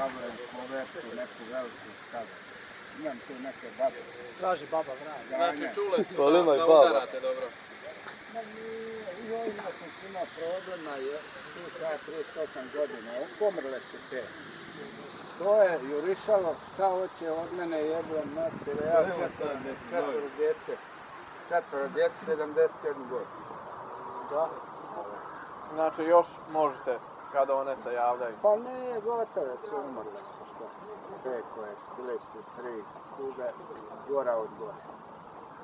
problem, kovertu, neku veliku stavu. Imam tu neke babe. Traži baba vraj. Znači čule su da udarate dobro. Ja sam imao problema, tu sad 38 godina, pomrle su te. To je jurišalo, šta hoće od mene jebla mater, ja četvoro djece, 71 godinu. Da. Znači još možete kada one se javljaju. Pa ne, gotove su, umrle su što. Te koje bile su 3 kuge, gora od gore.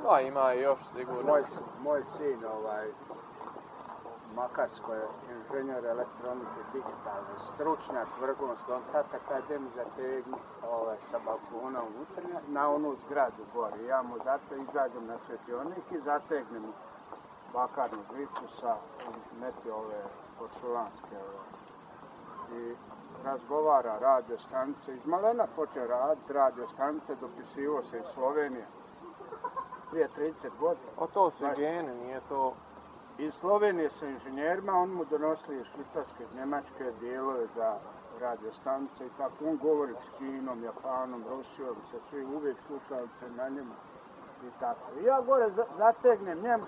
Da, ima i još sigurno. Moj sin, Makarsko je inženjer elektronike digitalne, stručnjak vrhunski, on tata kada mi zategni sa balkona unutra na onu zgradu gori. Ja mu zato izađem na svetionik i zategnem bakarnu žicu sa neke ove porculanske i razgovara radio stanice. Iz malena počeo raditi radio stanice, dopisivo se iz Slovenije prije 30 godina. O to su gene, nije to... Iz Slovenije sa inženjerima, on mu donosili švicarske, njemačke dijelove za radiostanice i tako. On govori s Kinom, Japanom, Rusijom, sa svi uvijek slušalice na njemu i tako. I ja gore zategnem njemu,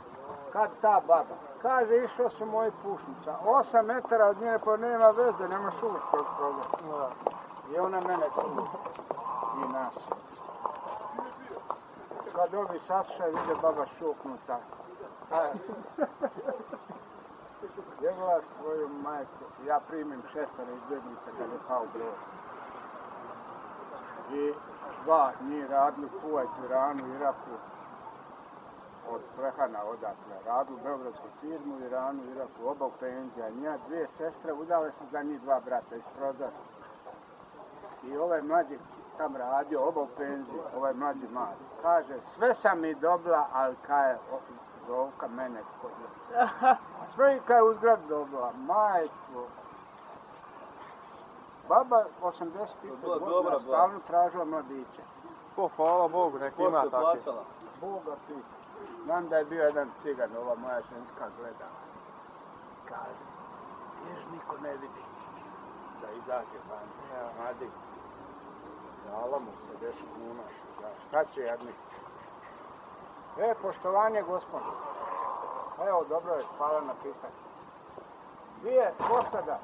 kad ta baba. Kaže, išao su moji pušnica. 8 metara od nje, pa nema veze, nemaš uvijek tog problema. I ona mene tu i nas. Kad ovi saslušaju, vide baba šuknuta. Jebala svoju majku, ja primim 6 izbjeglica kad je pao broj. I 2 njih radili u Kuvajtu, Iranu, Iraku, od prehrana odakle. Radili u beogradsku firmu, u Iranu, Iraku, oba u penzija. Nja 2 sestre udale se za njih 2 brata iz Prodora. I ovaj mlađi tam radio, oba u penziji, ovaj mlađi mladi. Kaže, sve sam mi dobila, ali kaj je Zovka mene kodila. Sve i kaj je uzgrad dobila, majko. Baba 85 godina stalno tražila mladiće. Hvala Bogu, nek ima takvi. Boga ti. Znam da je bio jedan cigan, ova moja ženska gleda. Kaže, jež niko ne vidi da izađe van. Mladi. Dala mu se 10 kuna. Šta će jadnik? Poštovanje gospod. Evo, dobro je, hvala na pitanje. Gdje je posada?